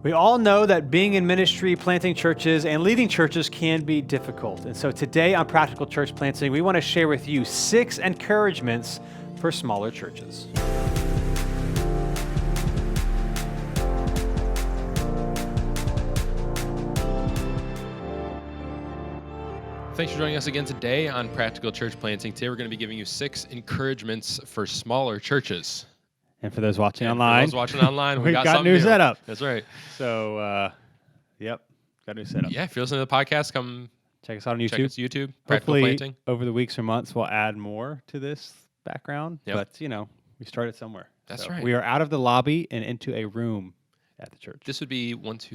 We all know that being in ministry, planting churches, and leading churches can be difficult. And so today on Practical Church Planting, we want to share with you 6 encouragements for smaller churches. Thanks for joining us again today on Practical Church Planting. Today we're going to be giving you 6 encouragements for smaller churches. And for those watching online, we got new new setup. That's right. So, got new setup. Yeah, if you're listening to the podcast, come check us out on YouTube. Check us YouTube. Practical Hopefully, Planting. over the weeks or months, we'll add more to this background. Yep. But, we started somewhere. That's right. We are out of the lobby and into a room at the church. This would be fourth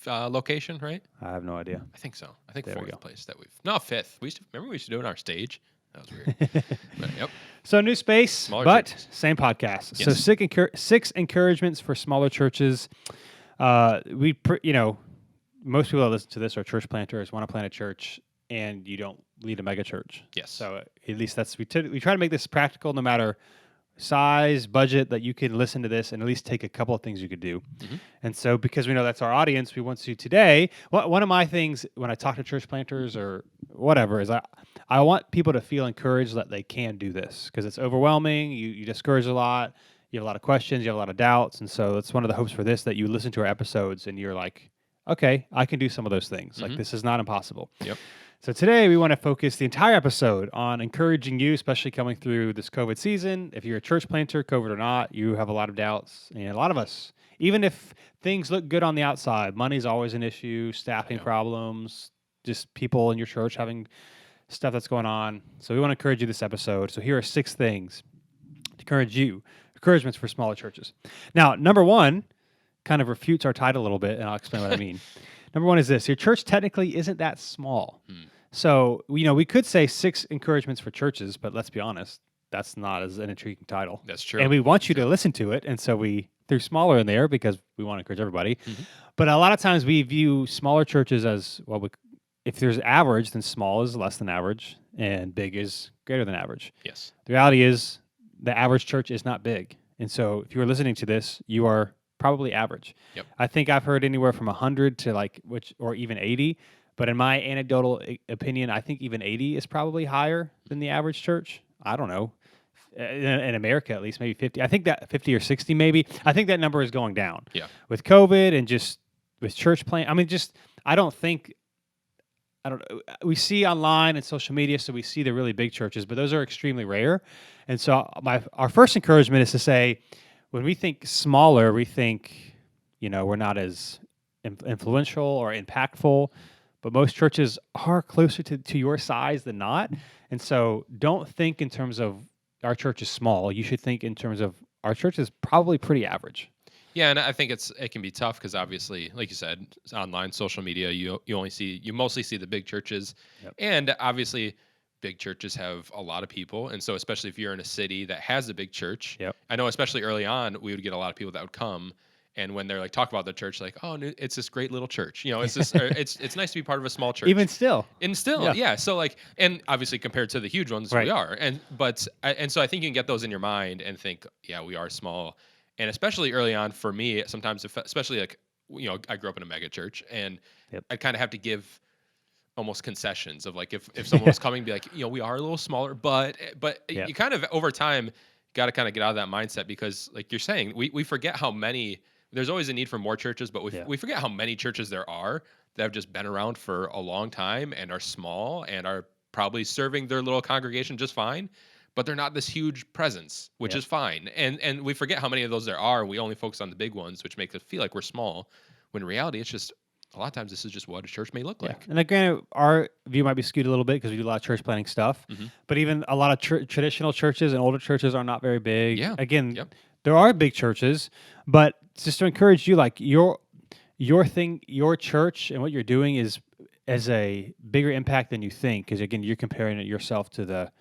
location, right? I have no idea. I think so. I think There we fourth go. place that fifth. We used to do it on our stage. That was weird. But, yep. So new space, Smaller but churches. same podcast. Yes. So 6 encouragements for smaller churches. Most people that listen to this are church planters, want to plant a church, and you don't lead a mega church. Yes. So at least we try to make this practical, no matter size, budget, that you can listen to this and at least take a couple of things you could do. Mm-hmm. And so because we know that's our audience, we want to today, one of my things when I talk to church planters or whatever is I want people to feel encouraged that they can do this, because it's overwhelming. You discourage a lot. You have a lot of questions. You have a lot of doubts. And so that's one of the hopes for this, that you listen to our episodes and you're like, okay, I can do some of those things. Mm-hmm. Like, this is not impossible. Yep. So today we want to focus the entire episode on encouraging you, especially coming through this COVID season. If you're a church planter, COVID or not, you have a lot of doubts. And a lot of us, even if things look good on the outside, money's always an issue, staffing problems, just people in your church having stuff that's going on. So we want to encourage you this episode. So here are 6 things to encourage you, encouragements for smaller churches. Now, number 1 kind of refutes our title a little bit, and I'll explain what I mean. Number 1 is this: your church technically isn't that small. So, we could say 6 encouragements for churches, but let's be honest, that's not as an intriguing title. That's true. And we want you to listen to it, and so we threw smaller in there because we want to encourage everybody. Mm-hmm. But a lot of times we view smaller churches as, well, if there's average, then small is less than average, and big is greater than average. Yes. The reality is the average church is not big. And so if you are listening to this, you are probably average. Yep. I think I've heard anywhere from 100 to or even 80. But in my anecdotal opinion, I think even 80 is probably higher than the average church. I don't know. In America, at least, maybe 50. I think that 50 or 60 maybe. I think that number is going down. Yeah. With COVID and just with church plant. I mean, we see online and social media, so we see the really big churches, but those are extremely rare. And so our first encouragement is to say, when we think smaller, we think, we're not as influential or impactful. But most churches are closer to your size than not. And so don't think in terms of our church is small. You should think in terms of our church is probably pretty average. Yeah, and I think it can be tough because obviously, like you said, it's online, social media, you mostly see the big churches. Yep. And obviously big churches have a lot of people. And so especially if you're in a city that has a big church, Yep. I know especially early on, we would get a lot of people that would come. And when they're talk about the church, oh, it's this great little church. It's this. It's nice to be part of a small church. Even still. Yeah. So and obviously compared to the huge ones, Right. we are. And so I think you can get those in your mind and think, yeah, we are small. And especially early on for me, sometimes, especially I grew up in a mega church, and Yep. I'd kind of have to give almost concessions of if someone was coming, be like, we are a little smaller, but Yeah. you kind of over time got to kind of get out of that mindset because, like you're saying, we forget how many. There's always a need for more churches, but we forget how many churches there are that have just been around for a long time and are small and are probably serving their little congregation just fine, but they're not this huge presence, which is fine. And we forget how many of those there are, and we only focus on the big ones, which makes us feel like we're small, when in reality, it's just a lot of times this is just what a church may look like. And again, our view might be skewed a little bit because we do a lot of church planting stuff. Mm-hmm. But even a lot of traditional churches and older churches are not very big. Yeah. Again, Yep. there are big churches, but just to encourage you, your thing, your church and what you're doing is a bigger impact than you think. Because again, you're comparing it yourself to the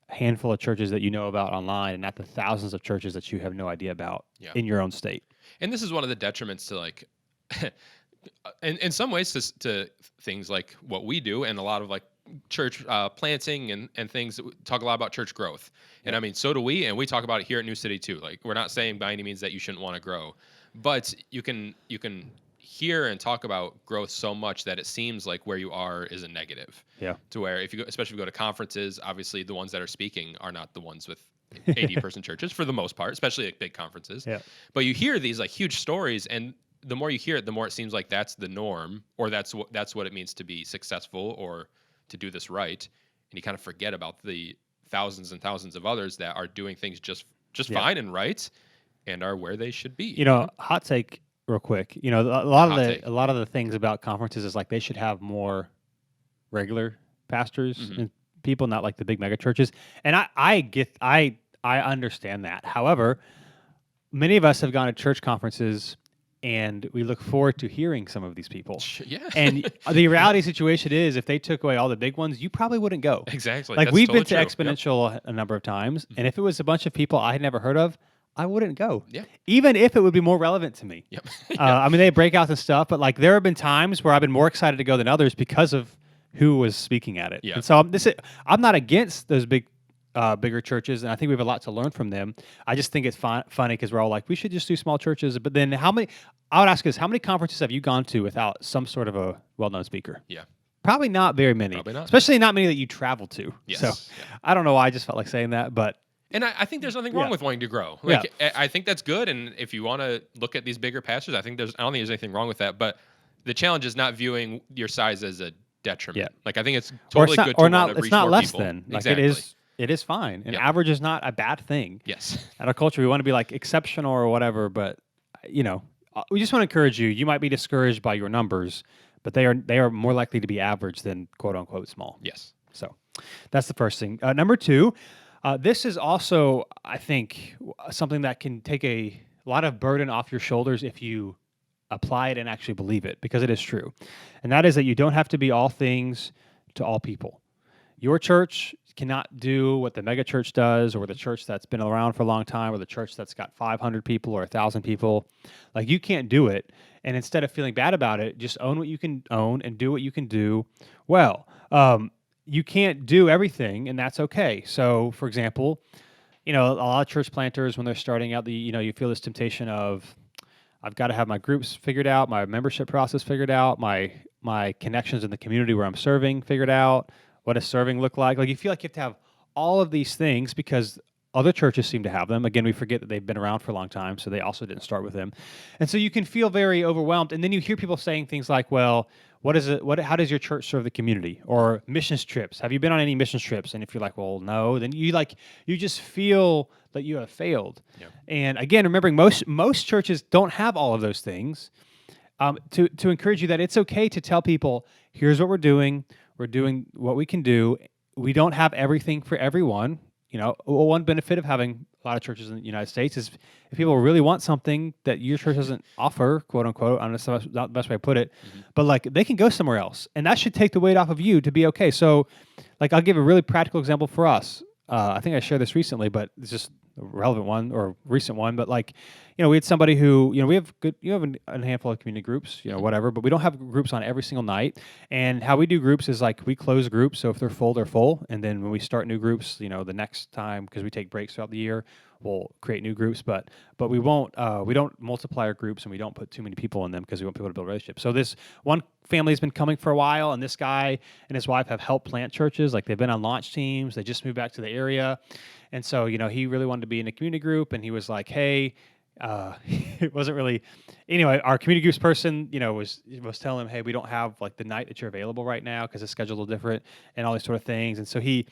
handful of churches that you know about online and not the thousands of churches that you have no idea about in your own state. And this is one of the detriments to in some ways to things like what we do and a lot of church planting and things. That talk a lot about church growth, and Yep. I mean, so do we, and we talk about it here at New City too. Like, we're not saying by any means that you shouldn't want to grow, but you can hear and talk about growth so much that it seems like where you are is a negative. Yeah. To where, if you go, especially if you go to conferences, obviously the ones that are speaking are not the ones with 80-person churches for the most part, especially at big conferences. Yeah. But you hear these like huge stories, and the more you hear it, the more it seems like that's the norm, or that's what it means to be successful or to do this right. And you kind of forget about the thousands and thousands of others that are doing things just Yeah. fine and right, and are where they should be. Hot take real quick. Hot take. A lot of the things about conferences is like they should have more regular pastors Mhm. and people, not like the big mega churches. And I understand that. However, many of us have gone to church conferences and we look forward to hearing some of these people. Yeah. And the reality situation is, if they took away all the big ones, you probably wouldn't go. Exactly. Like, That's we've totally been to true. Yep. Exponential a number of times, Mhm. and if it was a bunch of people I had never heard of, I wouldn't go. Yeah. Even if it would be more relevant to me. Yep. I mean, they have breakouts and stuff, but like there have been times where I've been more excited to go than others because of who was speaking at it. Yeah. And so I'm not against those bigger churches, and I think we have a lot to learn from them. I just think it's funny because we're all like, we should just do small churches. But then I would ask us, how many conferences have you gone to without some sort of a well-known speaker? Yeah. Probably not very many. Probably not. Especially not many that you travel to. Yes. So Yeah. I don't know why I just felt like saying that, but And I think there's nothing wrong Yeah. with wanting to grow. Like, I think that's good. And if you want to look at these bigger pastors, I don't think there's anything wrong with that. But the challenge is not viewing your size as a detriment. Yeah. Like, I think it's or totally it's not, good or to not want to it's reach not more less people. than. Like Exactly. it is fine. And Yep. average is not a bad thing. Yes. At our culture, we want to be like exceptional or whatever, but we just want to encourage you. You might be discouraged by your numbers, but they are more likely to be average than quote unquote small. Yes. So that's the first thing. Number two, this is also, I think, something that can take a lot of burden off your shoulders if you apply it and actually believe it, because it is true. And that is that you don't have to be all things to all people. Your church cannot do what the mega church does, or the church that's been around for a long time, or the church that's got 500 people or 1,000 people. Like, you can't do it. And instead of feeling bad about it, just own what you can own and do what you can do well. You can't do everything, and that's okay. So, for example, a lot of church planters, when they're starting out, you feel this temptation of, I've got to have my groups figured out, my membership process figured out, my connections in the community where I'm serving figured out. What does serving look like? Like, you feel like you have to have all of these things because other churches seem to have them. Again, we forget that they've been around for a long time, so they also didn't start with them. And so you can feel very overwhelmed. And then you hear people saying things like, well, what is it? How does your church serve the community? Or missions trips? Have you been on any missions trips? And if you're like, well, no, then you just feel that you have failed. Yep. And again, remembering most churches don't have all of those things. To encourage you that it's okay to tell people, here's what we're doing. We're doing what we can do. We don't have everything for everyone. One benefit of having a lot of churches in the United States is if people really want something that your church doesn't offer, quote unquote, I don't know, that's not the best way to put it, but like, they can go somewhere else, and that should take the weight off of you to be okay. So, like, I'll give a really practical example for us. I think I shared this recently, but it's just a relevant one or recent one. But like, we had somebody who, we have a handful of community groups, whatever, but we don't have groups on every single night. And how we do groups is like, we close groups. So if they're full, they're full. And then when we start new groups, the next time, because we take breaks throughout the year, we'll create new groups, but we don't multiply our groups, and we don't put too many people in them because we want people to build relationships. So this one family has been coming for a while, and this guy and his wife have helped plant churches. Like, they've been on launch teams. They just moved back to the area. And so, he really wanted to be in a community group, and he was like, hey, it wasn't really, anyway, our community groups person, was telling him, hey, we don't have like the night that you're available right now because the schedule's a little different and all these sort of things. And so he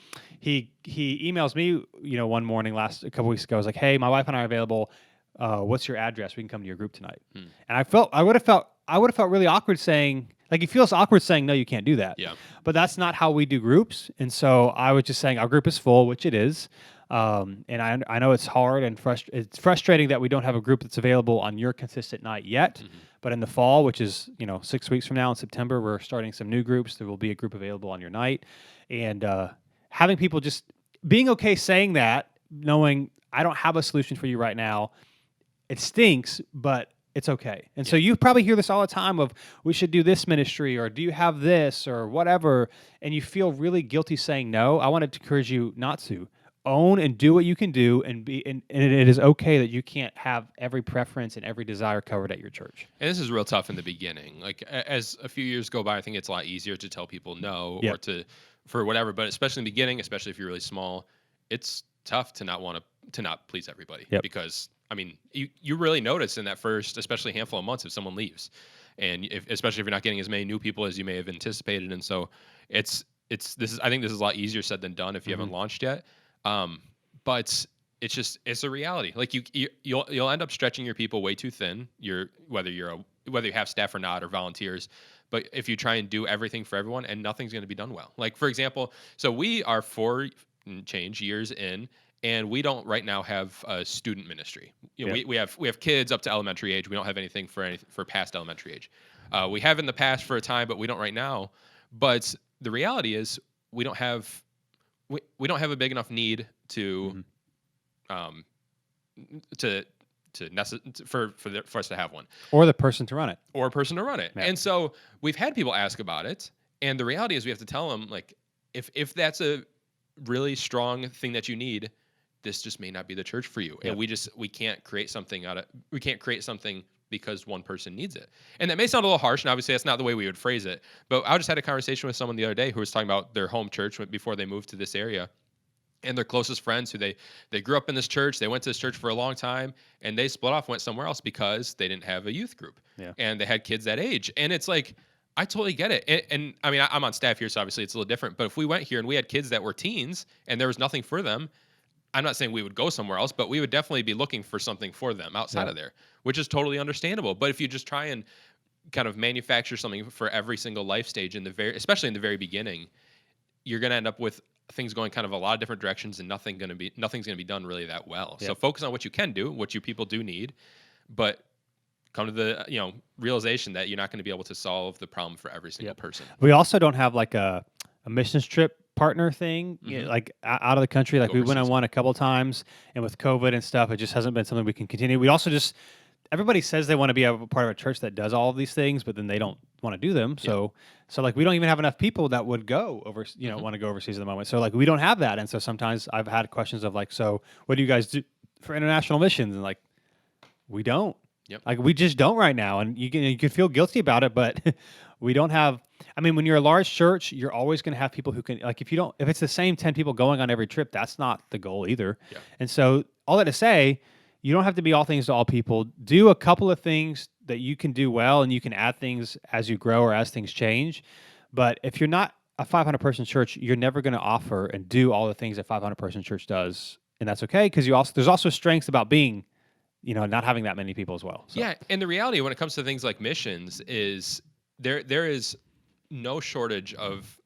emails me, one morning a couple weeks ago. I was like, hey, my wife and I are available. What's your address? We can come to your group tonight. And I would have felt really awkward saying, like, it feels awkward saying, no, you can't do that. Yeah. But that's not how we do groups. And so I was just saying, our group is full, which it is. And I know it's hard and it's frustrating that we don't have a group that's available on your consistent night yet. Mm-hmm. But in the fall, which is 6 weeks from now in September, we're starting some new groups. There will be a group available on your night, and having people just being okay saying that, knowing I don't have a solution for you right now. It stinks, but it's okay. And so Yeah. you probably hear this all the time of we should do this ministry or do you have this or whatever, and you feel really guilty saying no. I wanted to encourage you not to. Own and do what you can do, and it is okay that you can't have every preference and every desire covered at your church. And this is real tough in the beginning. Like as a few years go by, I think it's a lot easier to tell people no or Yep. for whatever. But especially in the beginning, especially if you're really small, it's tough to not please everybody. Yep. Because I mean, you really notice in that first, especially handful of months, if someone leaves, and especially if you're not getting as many new people as you may have anticipated. And so I think this is a lot easier said than done if you haven't launched yet. But it's a reality. Like you'll end up stretching your people way too thin. Whether you have staff or not or volunteers, but if you try and do everything for everyone and nothing's going to be done well. Like for example, so we are 4 and change years in, and we don't right now have a student ministry. Yep. We have kids up to elementary age. We don't have anything for past elementary age. We have in the past for a time, but we don't right now. But the reality is we don't have a big enough need to for us to have one Or the person to run it. or a person to run it. Yeah. And so we've had people ask about it, and the reality is we have to tell them like if that's a really strong thing that you need, this just may not be the church for you. Yep. And we can't create something because one person needs it. And that may sound a little harsh, and obviously that's not the way we would phrase it. But I just had a conversation with someone the other day who was talking about their home church before they moved to this area. And their closest friends who they grew up in this church, they went to this church for a long time, and they split off, went somewhere else because they didn't have a youth group. Yeah. And they had kids that age. And it's like, I totally get it. And I mean, I'm on staff here, so obviously it's a little different. But if we went here and we had kids that were teens and there was nothing for them, I'm not saying we would go somewhere else, but we would definitely be looking for something for them outside of there, which is totally understandable. But if you just try and kind of manufacture something for every single life stage especially in the very beginning, you're going to end up with things going kind of a lot of different directions, and nothing's going to be done really that well. Yep. So focus on what you can do, what you people do need, but come to the realization that you're not going to be able to solve the problem for every single person. We also don't have like a missions trip partner thing, like out of the country. Like we went on one a couple times, and with COVID and stuff, it just hasn't been something we can continue. We also everybody says they want to be a part of a church that does all of these things, but then they don't want to do them. So like we don't even have enough people that would go over, want to go overseas at the moment. So like we don't have that. And so sometimes I've had questions of like, so what do you guys do for international missions? And like, we don't. Yep. Like we just don't right now. And you can feel guilty about it, but we don't have, I mean, when you're a large church, you're always going to have people who can, like if it's the same 10 people going on every trip, that's not the goal either. Yeah. And so all that to say, you don't have to be all things to all people. Do a couple of things that you can do well, and you can add things as you grow or as things change. But if you're not a 500-person church, you're never going to offer and do all the things a 500-person church does, and that's okay because there's also strengths about being, not having that many people as well. So. Yeah, and the reality when it comes to things like missions is there is no shortage of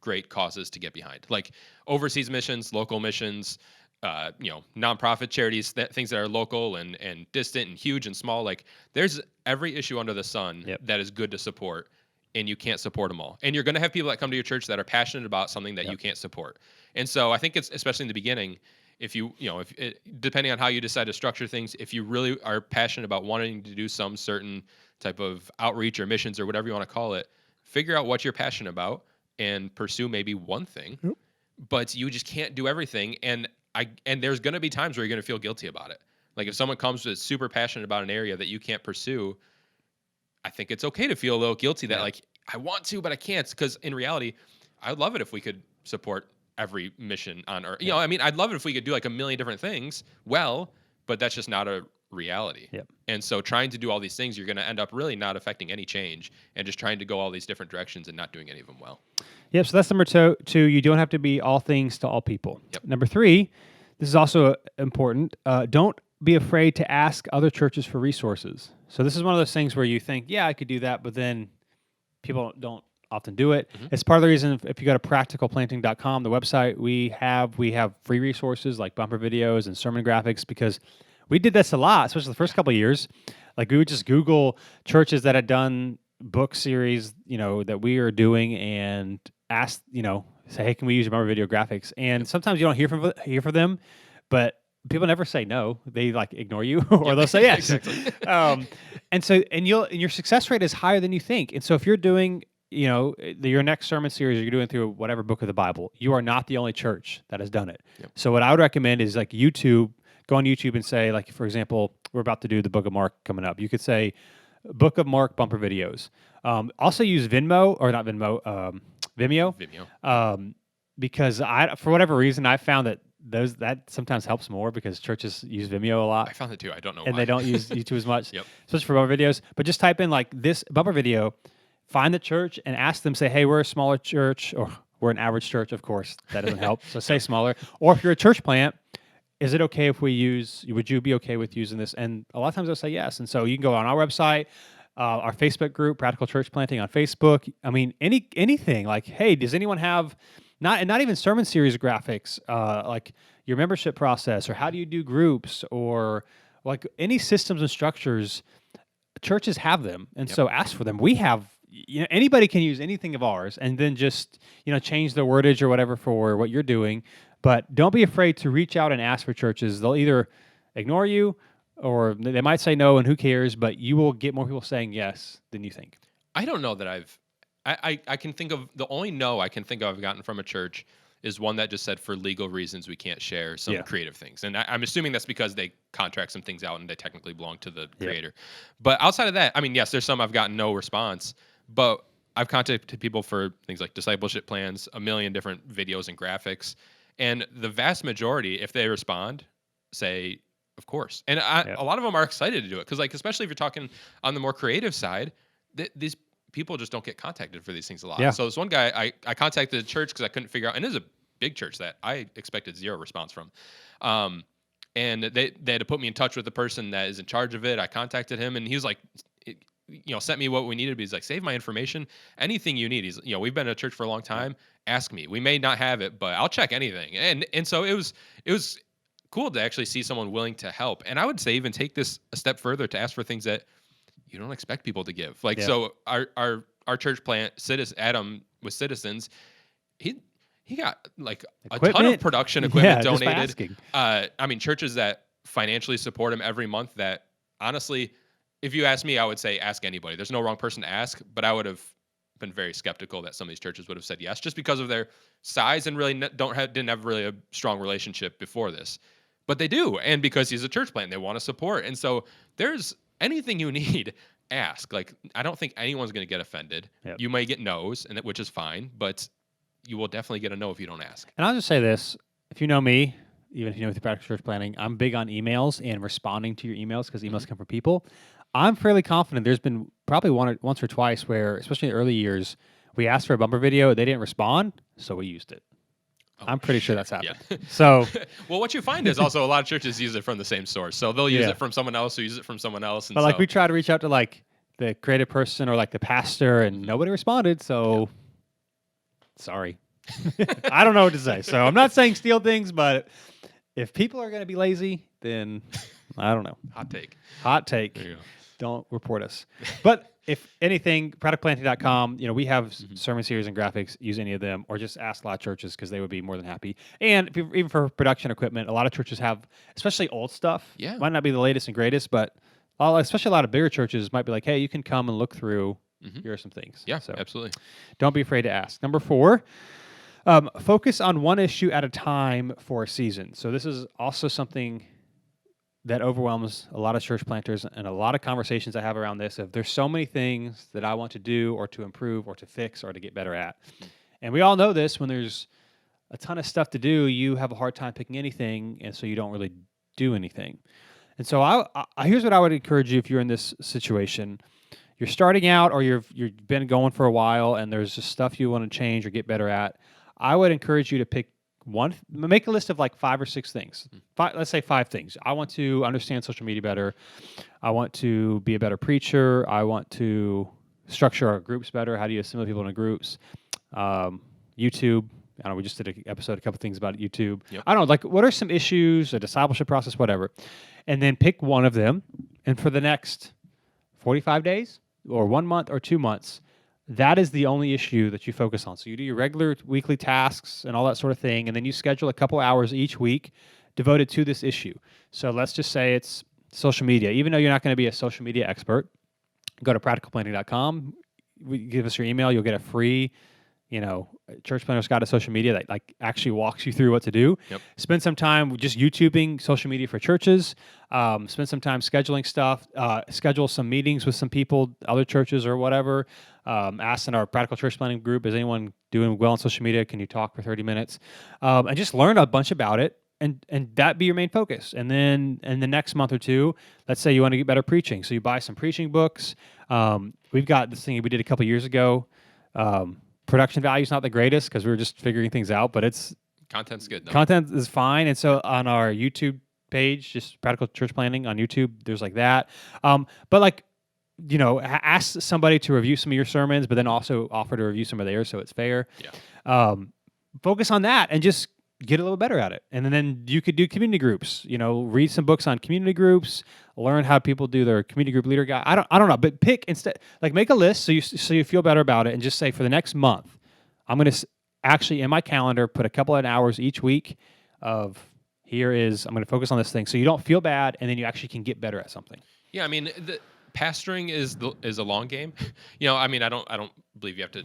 great causes to get behind, like overseas missions, local missions. Nonprofit charities, things that are local and distant and huge and small. Like there's every issue under the sun that is good to support, and you can't support them all. And you're going to have people that come to your church that are passionate about something that you can't support. And so I think it's especially in the beginning, depending on how you decide to structure things, if you really are passionate about wanting to do some certain type of outreach or missions or whatever you want to call it, figure out what you're passionate about and pursue maybe one thing, but you just can't do everything. And there's going to be times where you're going to feel guilty about it. Like if someone comes that's super passionate about an area that you can't pursue, I think it's okay to feel a little guilty that like, I want to, but I can't. Because in reality, I'd love it if we could support every mission on Earth. I'd love it if we could do like a million different things but that's just not a reality. Yep. And so trying to do all these things, you're going to end up really not affecting any change and just trying to go all these different directions and not doing any of them well. Yep. So that's number two. You don't have to be all things to all people. Yep. Number 3, this is also important. Don't be afraid to ask other churches for resources. So this is one of those things where you think, yeah, I could do that, but then people don't often do it. It's part of the reason if you go to practicalplanting.com, the website, we have free resources like bumper videos and sermon graphics, because we did this a lot, especially the first couple of years. Like we would just Google churches that had done book series, that we are doing, and ask, say, hey, can we use your bumper video graphics? And sometimes you don't hear from them, but people never say no. They like ignore you, or they'll say yes. Exactly. And so, and your success rate is higher than you think. And so, if you're doing, your next sermon series, you're doing through whatever book of the Bible, you are not the only church that has done it. Yep. So, what I would recommend is like YouTube. Go on YouTube and say, like, for example, we're about to do the Book of Mark coming up. You could say, Book of Mark bumper videos. Also use Venmo or not Venmo, Vimeo. Because for whatever reason, I found that sometimes helps more because churches use Vimeo a lot. I found it too. I don't know and why. They don't use YouTube as much, Yep. especially for bumper videos. But just type in like this bumper video, find the church and ask them, say, hey, we're a smaller church, or we're an average church. Of course, that doesn't help. So say smaller. Or if you're a church plant, is it okay if would you be okay with using this? And a lot of times they'll say yes. And so you can go on our website, our Facebook group, Practical Church Planting on Facebook. I mean, anything like, hey, does anyone have not even sermon series graphics, like your membership process, or how do you do groups, or like any systems and structures? Churches have them, and so ask for them. We have, anybody can use anything of ours, and then just change the wordage or whatever for what you're doing. But don't be afraid to reach out and ask for churches. They'll either ignore you or they might say no, and who cares? But you will get more people saying yes than you think. I don't know that I can think of the only no I can think of I've gotten from a church is one that just said for legal reasons we can't share some creative things. And I'm assuming that's because they contract some things out and they technically belong to the creator. But outside of that, I mean, yes, there's some I've gotten no response, but I've contacted people for things like discipleship plans, a million different videos and graphics. And the vast majority, if they respond, say, of course. And a lot of them are excited to do it because, like, especially if you're talking on the more creative side, these people just don't get contacted for these things a lot. So this one guy, I contacted the church because I couldn't figure out, and it is a big church that I expected zero response from. And they had to put me in touch with the person that is in charge of it. I contacted him, and he was like, sent me what we needed. He's like, save my information, anything you need. He's, we've been in a church for a long time. Ask me. We may not have it, but I'll check anything. And so it was cool to actually see someone willing to help. And I would say even take this a step further to ask for things that you don't expect people to give. Like, so our church plant, Adam with Citizens, he got like a ton of production equipment donated. I mean, churches that financially support him every month that honestly, if you ask me, I would say ask anybody. There's no wrong person to ask, but I would have been very skeptical that some of these churches would have said yes, just because of their size and really didn't have really a strong relationship before this. But they do, and because he's a church plant, they want to support. And so there's anything you need, ask. Like, I don't think anyone's going to get offended. You may get no's, which is fine, but you will definitely get a no if you don't ask. And I'll just say this: if you know me, even if you know with the Practical Church Planting, I'm big on emails and responding to your emails because emails come from people. I'm fairly confident there's been probably once or twice where, especially in the early years, we asked for a bumper video, they didn't respond, so we used it. I'm pretty sure that's happened. So, well, what you find is also a lot of churches use it from the same source, so they'll use it from someone else who uses it from someone else. And but like we try to reach out to like the creative person or like the pastor, and nobody responded. So, sorry, I don't know what to say. So I'm not saying steal things, but if people are going to be lazy, then I don't know. Hot take. There you go. Don't report us. But if anything, productplanting.com, we have sermon series and graphics. Use any of them, or just ask a lot of churches because they would be more than happy. And even for production equipment, a lot of churches have, especially old stuff. Might not be the latest and greatest, but especially a lot of bigger churches might be like, hey, you can come and look through. Here are some things. So absolutely. Don't be afraid to ask. Number 4, focus on one issue at a time for a season. So this is also something that overwhelms a lot of church planters, and a lot of conversations I have around this. If there's so many things that I want to do or to improve or to fix or to get better at. And we all know this, when there's a ton of stuff to do, you have a hard time picking anything, and so you don't really do anything. And so here's what I would encourage you if you're in this situation. You're starting out, or you've been going for a while, and there's just stuff you want to change or get better at. I would encourage you to pick make a list of like 5 or 6 things. Let's say 5 things. I want to understand social media better. I want to be a better preacher. I want to structure our groups better. How do you assimilate people into groups? YouTube. I don't know, we just did an episode, a couple things about YouTube. I don't know, like, what are some issues, a discipleship process, whatever. And then pick one of them. And for the next 45 days or 1 month or 2 months, that is the only issue that you focus on. So you do your regular weekly tasks and all that sort of thing, and then you schedule a couple hours each week devoted to this issue. So let's just say it's social media. Even though you're not going to be a social media expert, go to practicalplanning.com. Give us your email. You'll get a free, Church Planner's Guide to Social Media that like actually walks you through what to do. Yep. Spend some time just YouTubing social media for churches. Spend some time scheduling stuff. Schedule some meetings with some people, other churches or whatever. Ask in our practical church planning group, is anyone doing well on social media? Can you talk for 30 minutes? And just learn a bunch about it. And that be your main focus. And then in the next month or two, let's say you want to get better preaching. So you buy some preaching books. We've got this thing we did a couple years ago. Production value is not the greatest because we were just figuring things out, but Content's good though. Content is fine. And so on our YouTube page, just Practical Church Planning on YouTube, there's like that. But like, ask somebody to review some of your sermons, but then also offer to review some of theirs so it's fair. Yeah. Focus on that and just get a little better at it. And then you could do community groups, read some books on community groups, learn how people do their community group leader guide. I don't know, but pick instead, like make a list so you feel better about it and just say for the next month, I'm going to actually in my calendar put a couple of hours each week of I'm going to focus on this thing so you don't feel bad and then you actually can get better at something. Yeah, I mean, pastoring is a long game. I mean, I don't believe you have to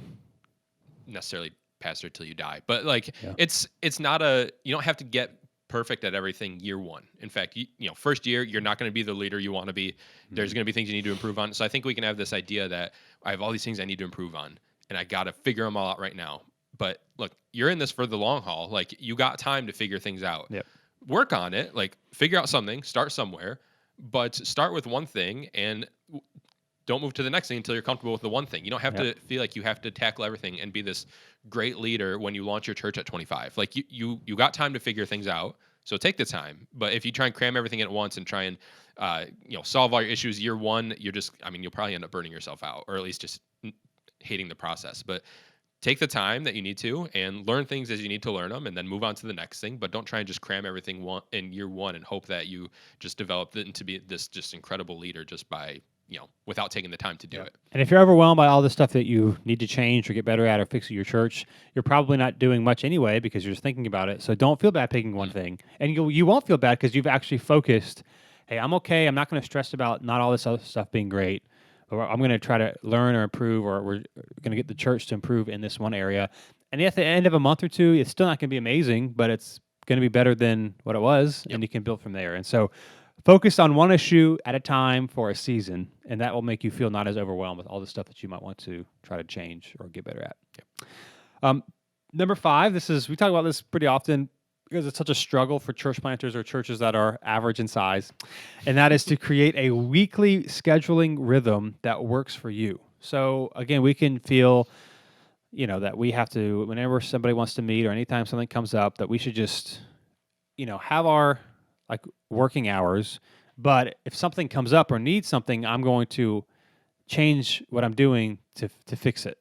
necessarily pastor till you die, but like it's not you don't have to get perfect at everything year one. In fact, first year you're not going to be the leader you want to be. There's going to be things you need to improve on. So I think we can have this idea that I have all these things I need to improve on and I got to figure them all out right now. But look, you're in this for the long haul. Like you got time to figure things out. Yep. Work on it, like figure out something, start somewhere, but start with one thing and don't move to the next thing until you're comfortable with the one thing. You don't have to feel like you have to tackle everything and be this great leader when you launch your church at 25. Like you got time to figure things out. So take the time. But if you try and cram everything at once and try and solve all your issues year one, you'll probably end up burning yourself out, or at least just hating the process. But take the time that you need to and learn things as you need to learn them and then move on to the next thing. But don't try and just cram everything in year one and hope that you just develop it into be this just incredible leader just by without taking the time to do it. And if you're overwhelmed by all the stuff that you need to change or get better at or fix at your church, you're probably not doing much anyway because you're just thinking about it. So don't feel bad picking one thing. And you won't feel bad because you've actually focused, hey, I'm okay. I'm not going to stress about not all this other stuff being great. Or I'm going to try to learn or improve, or we're going to get the church to improve in this one area. And at the end of a month or two, it's still not going to be amazing, but it's going to be better than what it was, and you can build from there. And so focus on one issue at a time for a season, and that will make you feel not as overwhelmed with all the stuff that you might want to try to change or get better at. Yep. Number 5, we talk about this pretty often because it's such a struggle for church planters or churches that are average in size, and that is to create a weekly scheduling rhythm that works for you. So again, we can feel, that we have to, whenever somebody wants to meet or anytime something comes up, that we should just, have our like working hours. But if something comes up or needs something, I'm going to change what I'm doing to fix it.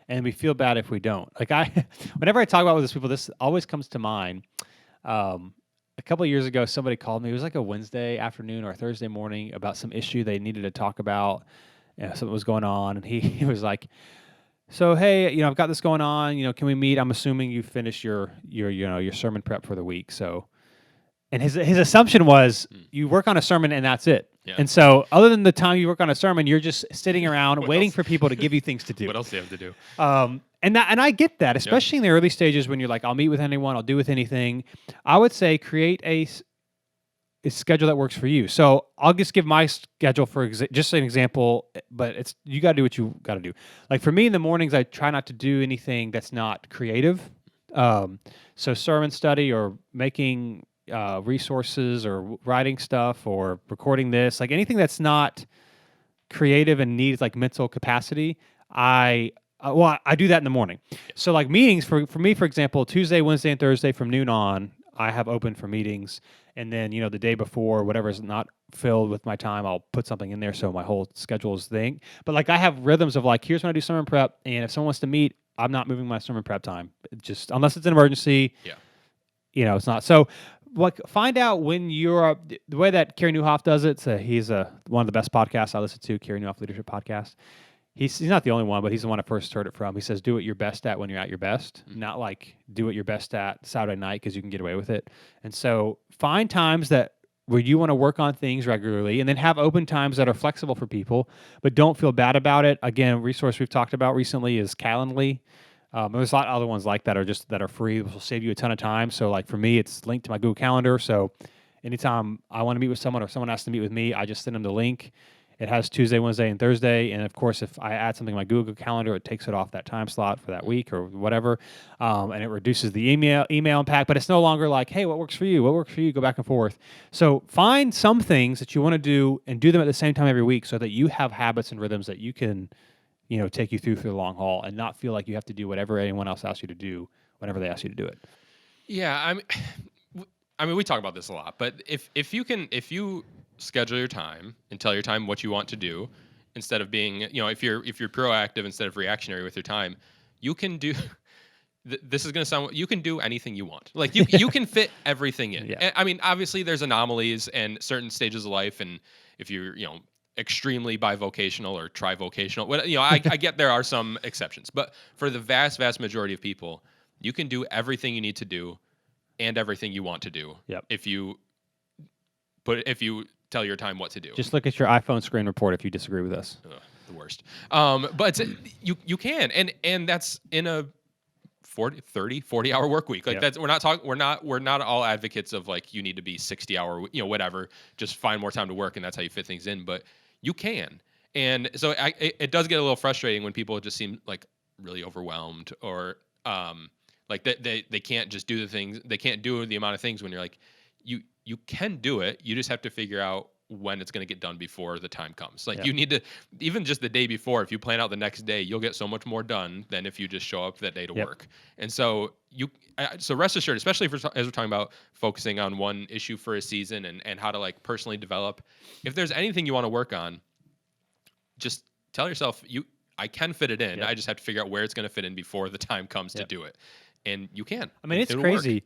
And we feel bad if we don't. Like whenever I talk about with these people, this always comes to mind. A couple of years ago, somebody called me. It was like a Wednesday afternoon or a Thursday morning about some issue they needed to talk about. Something was going on, and he was like, "So hey, I've got this going on. Can we meet? I'm assuming you finished your sermon prep for the week." So, and his assumption was you work on a sermon and that's it. Yeah. And so, other than the time you work on a sermon, you're just sitting around waiting for people to give you things to do. What else do you have to do? And I get that, especially in the early stages when you're like, I'll meet with anyone, I'll do with anything. I would say create a schedule that works for you. So I'll just give my schedule for just an example, but you got to do what you got to do. Like for me in the mornings, I try not to do anything that's not creative. So sermon study or making resources or writing stuff or recording this, like anything that's not creative and needs like mental capacity, I do that in the morning. So like meetings for me, for example, Tuesday, Wednesday, and Thursday from noon on, I have open for meetings. And then, the day before, whatever is not filled with my time, I'll put something in there so my whole schedule is thing. But like I have rhythms of like, here's when I do sermon prep, and if someone wants to meet, I'm not moving my sermon prep time. Just unless it's an emergency. Yeah. It's not. So like find out when you're the way that Carey Nieuwhof does it. So he's one of the best podcasts I listen to, Carey Nieuwhof Leadership Podcast. He's not the only one, but he's the one I first heard it from. He says, do what you're best at when you're at your best, not like do what you're best at Saturday night because you can get away with it. And so find times that where you want to work on things regularly, and then have open times that are flexible for people, but don't feel bad about it. Again, resource we've talked about recently is Calendly. There's a lot of other ones like that are free, which will save you a ton of time. So like for me, it's linked to my Google Calendar. So anytime I want to meet with someone or someone has to meet with me, I just send them the link. It has Tuesday, Wednesday, and Thursday. And of course, if I add something to my Google Calendar, it takes it off that time slot for that week or whatever. And it reduces the email impact. But it's no longer like, hey, what works for you? What works for you? Go back and forth. So find some things that you want to do and do them at the same time every week so that you have habits and rhythms that you can, take you through for the long haul and not feel like you have to do whatever anyone else asks you to do whenever they ask you to do it. Yeah, I mean, we talk about this a lot, but if you schedule your time and tell your time what you want to do, instead of being, if you're proactive instead of reactionary with your time, you can do. This is going to sound. You can do anything you want. Like you can fit everything in. Yeah. I mean, obviously there's anomalies and certain stages of life, and if you're extremely bivocational or trivocational, I get there are some exceptions, but for the vast majority of people, you can do everything you need to do and everything you want to do. Yep. If you tell your time what to do. Just look at your iPhone screen report if you disagree with us. Ugh, the worst. But you can, and that's in a 40 hour work week. Like Yep. that's we're not all advocates of like you need to be 60 hour, whatever, just find more time to work and that's how you fit things in, but you can. And so it does get a little frustrating when people just seem like really overwhelmed or like they can't just do the things, they can't do the amount of things when you're like you can do it. You just have to figure out when it's going to get done before the time comes. Like you need to, even just the day before, if you plan out the next day, you'll get so much more done than if you just show up that day to work. And so so rest assured, especially as we're talking about focusing on one issue for a season and how to like personally develop, if there's anything you want to work on, just tell yourself I can fit it in. I just have to figure out where it's going to fit in before the time comes to do it. And you can. I mean, it's It'll crazy.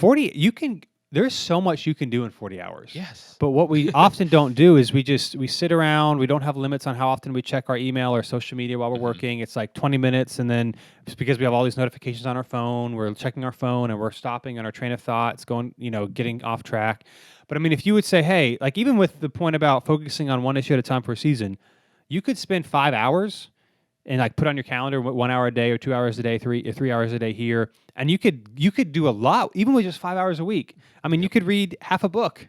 Work. There's so much you can do in 40 hours. Yes. But what we often don't do is we sit around. We don't have limits on how often we check our email or social media while we're working. It's like 20 minutes. And then it's because we have all these notifications on our phone, we're checking our phone and we're stopping on our train of thought. It's going, getting off track. But I mean, if you would say, hey, like even with the point about focusing on one issue at a time for a season, you could spend 5 hours and like put on your calendar 1 hour a day or 2 hours a day, 3 hours a day here. And you could do a lot, even with just 5 hours a week. I mean, you could read half a book,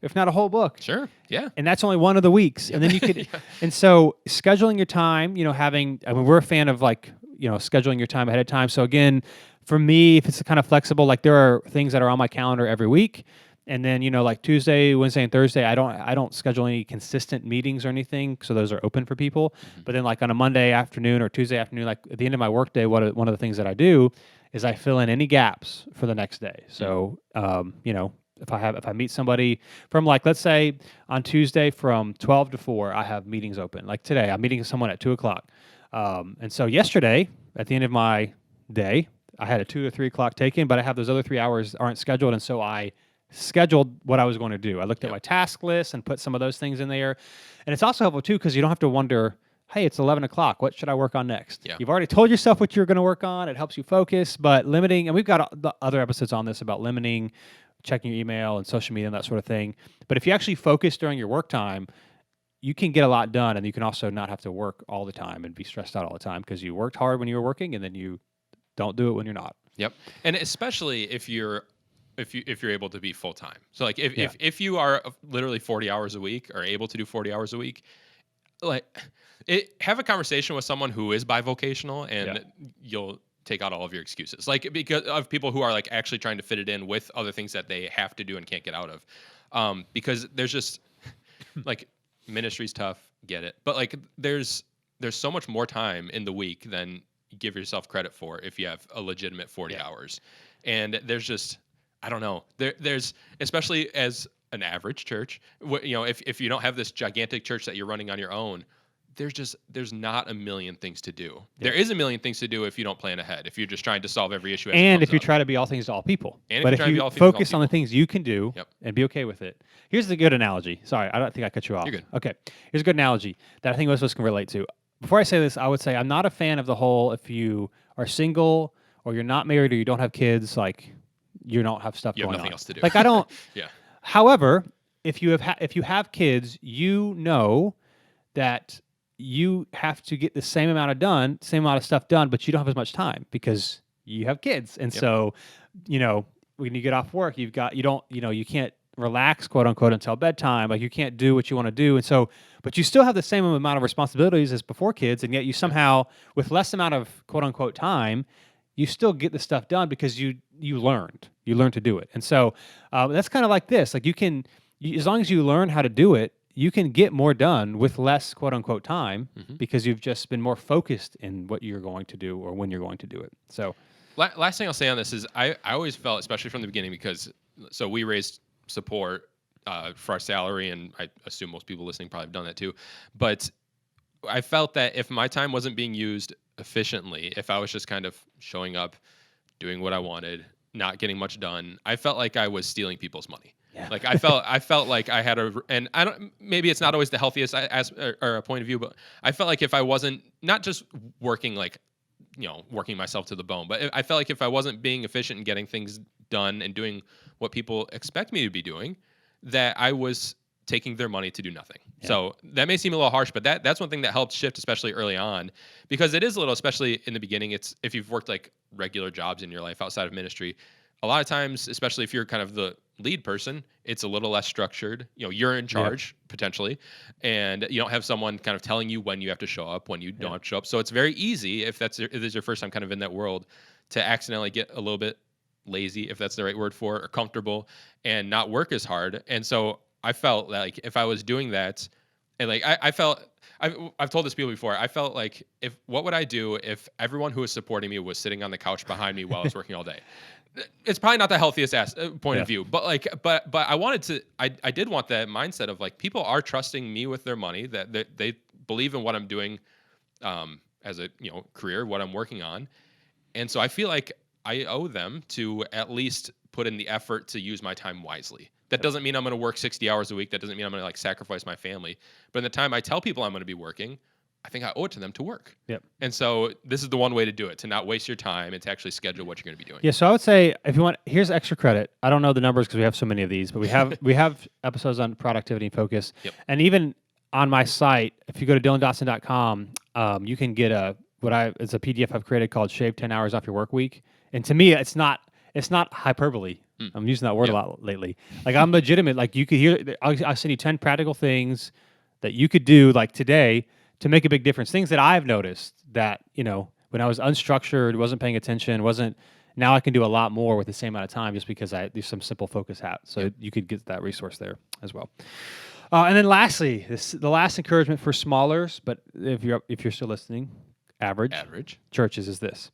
if not a whole book. Sure. Yeah. And that's only one of the weeks. And then you could, and so scheduling your time, we're a fan of like, scheduling your time ahead of time. So again, for me, if it's kind of flexible, like there are things that are on my calendar every week. And then, like Tuesday, Wednesday, and Thursday, I don't schedule any consistent meetings or anything. So those are open for people. Mm-hmm. But then like on a Monday afternoon or Tuesday afternoon, like at the end of my workday, one of the things that I do is I fill in any gaps for the next day. So, if I meet somebody from like, let's say on Tuesday from 12 to 4, I have meetings open. Like today, I'm meeting someone at 2:00. And so yesterday at the end of my day, I had a 2 or 3 o'clock taken, but I have those other 3 hours aren't scheduled. And so I scheduled what I was going to do. I looked at my task list and put some of those things in there. And it's also helpful too, because you don't have to wonder, hey, it's 11 o'clock. What should I work on next? Yeah. You've already told yourself what you're going to work on. It helps you focus, but limiting, and we've got the other episodes on this about limiting, checking your email and social media and that sort of thing. But if you actually focus during your work time, you can get a lot done, and you can also not have to work all the time and be stressed out all the time because you worked hard when you were working and then you don't do it when you're not. Yep. And especially if you're able to be full time. So like if you are literally 40 hours a week or able to do 40 hours a week, like have a conversation with someone who is bivocational and you'll take out all of your excuses. Like because of people who are like actually trying to fit it in with other things that they have to do and can't get out of. Because there's just like ministry's tough, get it. But like there's so much more time in the week than you give yourself credit for if you have a legitimate 40 hours. And there's just I don't know. There's especially as an average church, if you don't have this gigantic church that you're running on your own, there's not a million things to do. There is a million things to do if you don't plan ahead. If you're just trying to solve every issue, and if you try to be all things to all people. But if you focus on the things you can do and be okay with it. Here's the good analogy. Sorry, I don't think I cut you off. You're good. Okay, here's a good analogy that I think most of us can relate to. Before I say this, I would say I'm not a fan of the whole if you are single or you're not married or you don't have kids, like you don't have stuff going on. You have nothing else to do. Like I don't. Yeah. However, if you have kids, you know that you have to get the same amount of stuff done, but you don't have as much time because you have kids. And Yep. so, you know, when you get off work, you can't relax, quote unquote, until bedtime. Like you can't do what you want to do. And so, but you still have the same amount of responsibilities as before kids. And yet you Yeah. somehow, with less amount of quote unquote time, you still get the stuff done because you learned to do it. And so that's kind of like this. Like as long as you learn how to do it, you can get more done with less quote unquote time Hmm. because you've just been more focused in what you're going to do or when you're going to do it. So, Last thing I'll say on this is I always felt, especially from the beginning, because so we raised support for our salary, and I assume most people listening probably have done that too. But I felt that if my time wasn't being used efficiently, if I was just kind of showing up, doing what I wanted, not getting much done, I felt like I was stealing people's money. yeah. Like I felt like I had and I don't, maybe it's not always the healthiest as or a point of view, but I felt like if I wasn't not just working like, working myself to the bone, but I felt like if I wasn't being efficient and getting things done and doing what people expect me to be doing, that I was taking their money to do nothing. Yeah. So that may seem a little harsh, but that's one thing that helped shift, especially early on, because it is a little, especially in the beginning. It's if you've worked like regular jobs in your life outside of ministry, a lot of times, especially if you're kind of the lead person, it's a little less structured. You're in Yeah. charge potentially, and you don't have someone kind of telling you when you have to show up, when you don't Yeah. have to show up. So it's very easy if it is your first time kind of in that world to accidentally get a little bit lazy, if that's the right word for it, or comfortable and not work as hard. And so I felt like if I was doing that, and like I felt I've told this to people before. I felt like if what would I do if everyone who was supporting me was sitting on the couch behind me while I was working all day? It's probably not the healthiest point Yeah. of view, but like, but I wanted to. I did want that mindset of like people are trusting me with their money, that they believe in what I'm doing as a career, what I'm working on, and so I feel like I owe them to at least put in the effort to use my time wisely. That Yep. doesn't mean I'm going to work 60 hours a week. That doesn't mean I'm going to like sacrifice my family. But in the time I tell people I'm going to be working, I think I owe it to them to work. Yep. And so this is the one way to do it, to not waste your time and to actually schedule what you're going to be doing. Yeah, so I would say if you want, here's extra credit. I don't know the numbers because we have so many of these, but we have episodes on productivity and focus, Yep. and even on my site, if you go to dylandotson.com, you can get it's a PDF I've created called "Shave 10 Hours Off Your Work Week," and to me, it's not hyperbole. Mm. I'm using that word Yep. a lot lately. Like I'm legitimate. Like you could hear, I'll send you 10 practical things that you could do like today to make a big difference. Things that I've noticed that when I was unstructured, wasn't paying attention, wasn't. Now I can do a lot more with the same amount of time just because I do some simple focus hacks. So Yep. you could get that resource there as well. And then lastly, the last encouragement for smallers, but if you're still listening, average churches is this: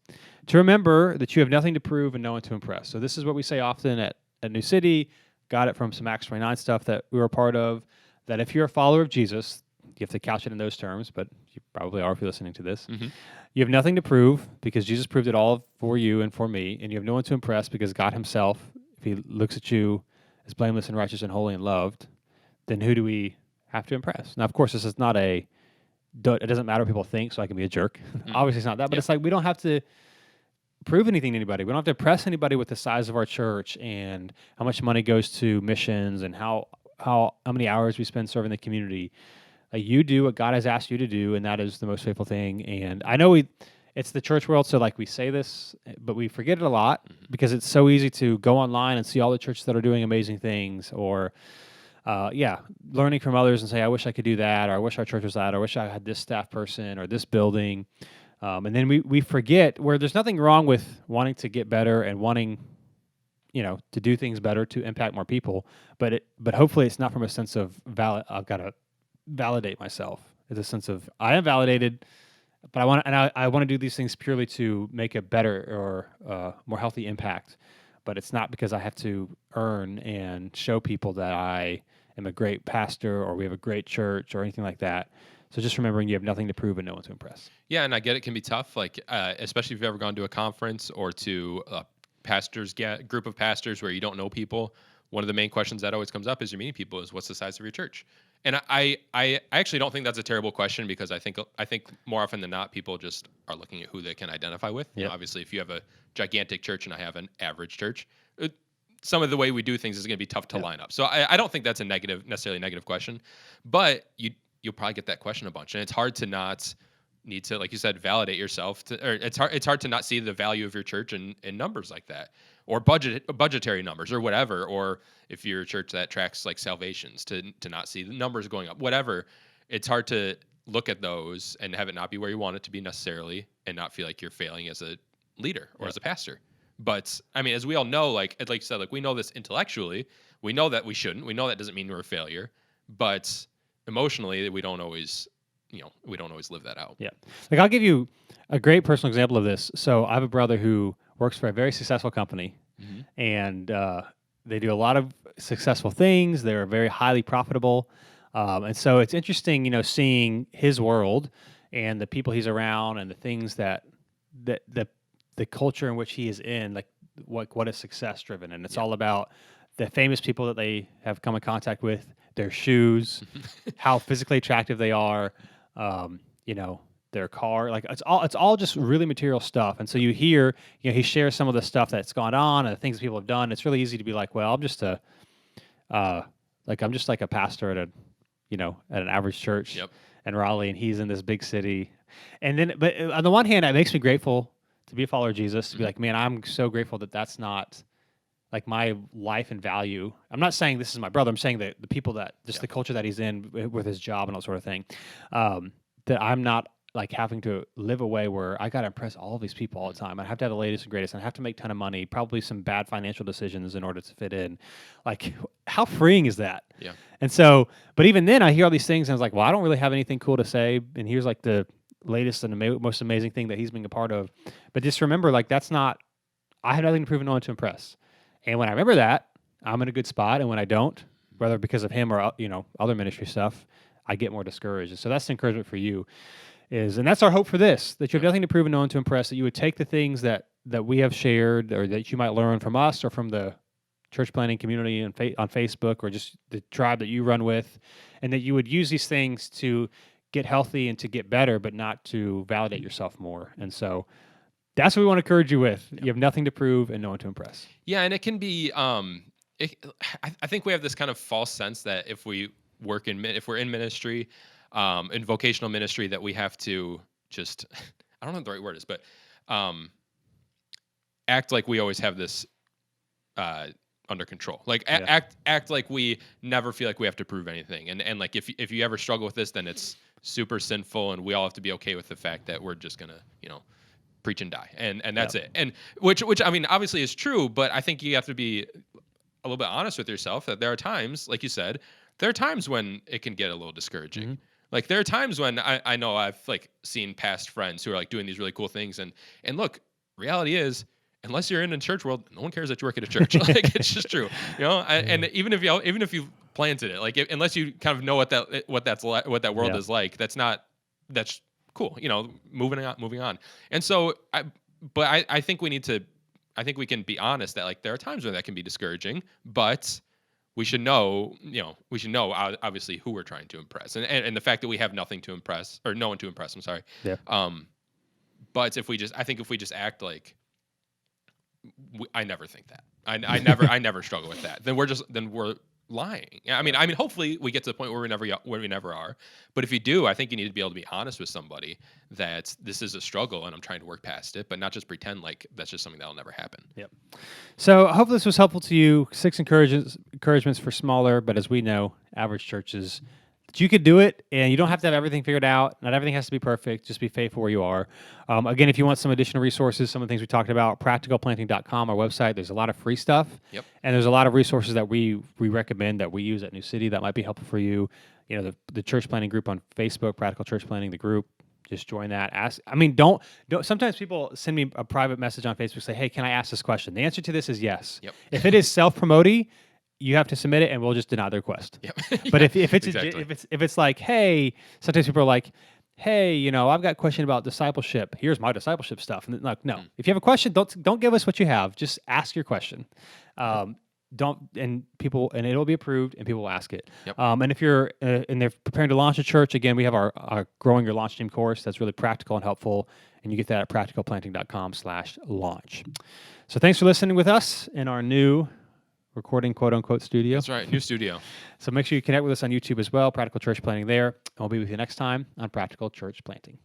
to remember that you have nothing to prove and no one to impress. So this is what we say often at New City. Got it from some Acts 29 stuff that we were a part of. That if you're a follower of Jesus, you have to couch it in those terms, but you probably are if you're listening to this. Mm-hmm. You have nothing to prove because Jesus proved it all for you and for me, and you have no one to impress because God himself, if he looks at you as blameless and righteous and holy and loved, then who do we have to impress? Now, of course, this is not it doesn't matter what people think, so I can be a jerk. Mm. Obviously, it's not that, but Yep. it's like we don't have to prove anything to anybody. We don't have to impress anybody with the size of our church and how much money goes to missions and how many hours we spend serving the community. You do what God has asked you to do, and that is the most faithful thing. And I know it's the church world, so like we say this, but we forget it a lot because it's so easy to go online and see all the churches that are doing amazing things, or learning from others and say, I wish I could do that, or I wish our church was that, or I wish I had this staff person or this building. And then we forget where there's nothing wrong with wanting to get better and wanting to do things better to impact more people, but hopefully it's not from a sense of I've got to validate myself. It's a sense of I am validated, but I want to do these things purely to make a better or more healthy impact. But it's not because I have to earn and show people that I am a great pastor or we have a great church or anything like that. So just remembering you have nothing to prove and no one to impress. Yeah, and I get it can be tough, like especially if you've ever gone to a conference or to a group of pastors where you don't know people. One of the main questions that always comes up as you're meeting people is, what's the size of your church? And I actually don't think that's a terrible question, because I think more often than not, people just are looking at who they can identify with. Yep. Obviously, if you have a gigantic church and I have an average church, some of the way we do things is going to be tough to line up. So I don't think that's necessarily a negative question, but you'll probably get that question a bunch, and it's hard to not need to, like you said, validate yourself. Or it's hard to not see the value of your church in numbers like that, or budgetary numbers, or whatever. Or if you're a church that tracks like salvations, to not see the numbers going up, whatever. It's hard to look at those and have it not be where you want it to be necessarily, and not feel like you're failing as a leader or as a pastor. But I mean, as we all know, like you said, like we know this intellectually, we know that we shouldn't. We know that doesn't mean we're a failure, but emotionally, we don't always live that out. Yeah. Like I'll give you a great personal example of this. So I have a brother who works for a very successful company, and they do a lot of successful things. They're very highly profitable. And so it's interesting, seeing his world and the people he's around and the things that the culture in which he is in, like what is success driven. And it's all about the famous people that they have come in contact with, their shoes, how physically attractive they are, their car. Like it's all just really material stuff. And so you hear, he shares some of the stuff that's gone on and the things that people have done. It's really easy to be like, well, I'm just like a pastor at an average church in Raleigh, and he's in this big city. And then, but on the one hand, it makes me grateful to be a follower of Jesus, to be like, man, I'm so grateful that that's not like my life and value. I'm not saying this is my brother. I'm saying that the people that, just the culture that he's in with his job and all sort of thing, that I'm not like having to live a way where I got to impress all of these people all the time. I have to have the latest and greatest, and I have to make a ton of money, probably some bad financial decisions in order to fit in. Like, how freeing is that? Yeah. And so, but even then I hear all these things and I was like, well, I don't really have anything cool to say. And here's like the latest and most amazing thing that he's being a part of. But just remember, like, I have nothing to prove and no one to impress. And when I remember that, I'm in a good spot. And when I don't, whether because of him or, other ministry stuff, I get more discouraged. And so that's the encouragement for you. And that's our hope for this, that you have nothing to prove and no one to impress, that you would take the things that we have shared, or that you might learn from us or from the church planting community on Facebook, or just the tribe that you run with, and that you would use these things to get healthy and to get better, but not to validate yourself more. And so that's what we want to encourage you with. You have nothing to prove and no one to impress. Yeah, and it can be, I think we have this kind of false sense that if we're in ministry, in vocational ministry, that we have to just, I don't know what the right word is, but act like we always have this under control. Like act like we never feel like we have to prove anything. And like if you ever struggle with this, then it's super sinful, and we all have to be okay with the fact that we're just gonna, preach and die, and that's it. And which I mean, obviously is true, but I think you have to be a little bit honest with yourself that there are times, like you said, there are times when it can get a little discouraging. Mm-hmm. Like there are times when I know I've like seen past friends who are like doing these really cool things, and look, reality is, unless you're in the church world, no one cares that you work at a church. Like it's just true, and even if you planted it, like unless you kind of know what that world is like, that's cool. Moving on. And so, I think we can be honest that like there are times when that can be discouraging, but we should know, obviously who we're trying to impress, and the fact that we have nothing to impress, or no one to impress. I'm sorry. Yeah. But if we just act like, I never think that. I never struggle with that. Then we're lying. I mean, hopefully we get to the point where we never are. But if you do, I think you need to be able to be honest with somebody that this is a struggle and I'm trying to work past it, but not just pretend like that's just something that'll never happen. Yep. So I hope this was helpful to you. 6 encouragements for smaller, but as we know, average churches. You could do it, and you don't have to have everything figured out. Not everything has to be perfect. Just be faithful where you are. Again, if you want some additional resources, some of the things we talked about, practicalplanting.com, our website, there's a lot of free stuff. Yep. And there's a lot of resources that we recommend that we use at New City that might be helpful for you. The church planting group on Facebook, Practical Church Planting, the group. Just join that. Don't. Sometimes people send me a private message on Facebook, say, hey, can I ask this question? The answer to this is yes. Yep. If it is self-promoting, you have to submit it, and we'll just deny the request. Yep. But if it's exactly. if it's like, hey, sometimes people are like, hey, I've got a question about discipleship. Here's my discipleship stuff. And like, no, if you have a question, don't give us what you have. Just ask your question. And it'll be approved, and people will ask it. Yep. And if you're and they're preparing to launch a church, again, we have our Growing Your Launch Team course that's really practical and helpful, and you get that at practicalplanting.com/launch. So thanks for listening with us in our new recording quote unquote studio. That's right. New studio. So make sure you connect with us on YouTube as well, Practical Church Planting there. And we'll be with you next time on Practical Church Planting.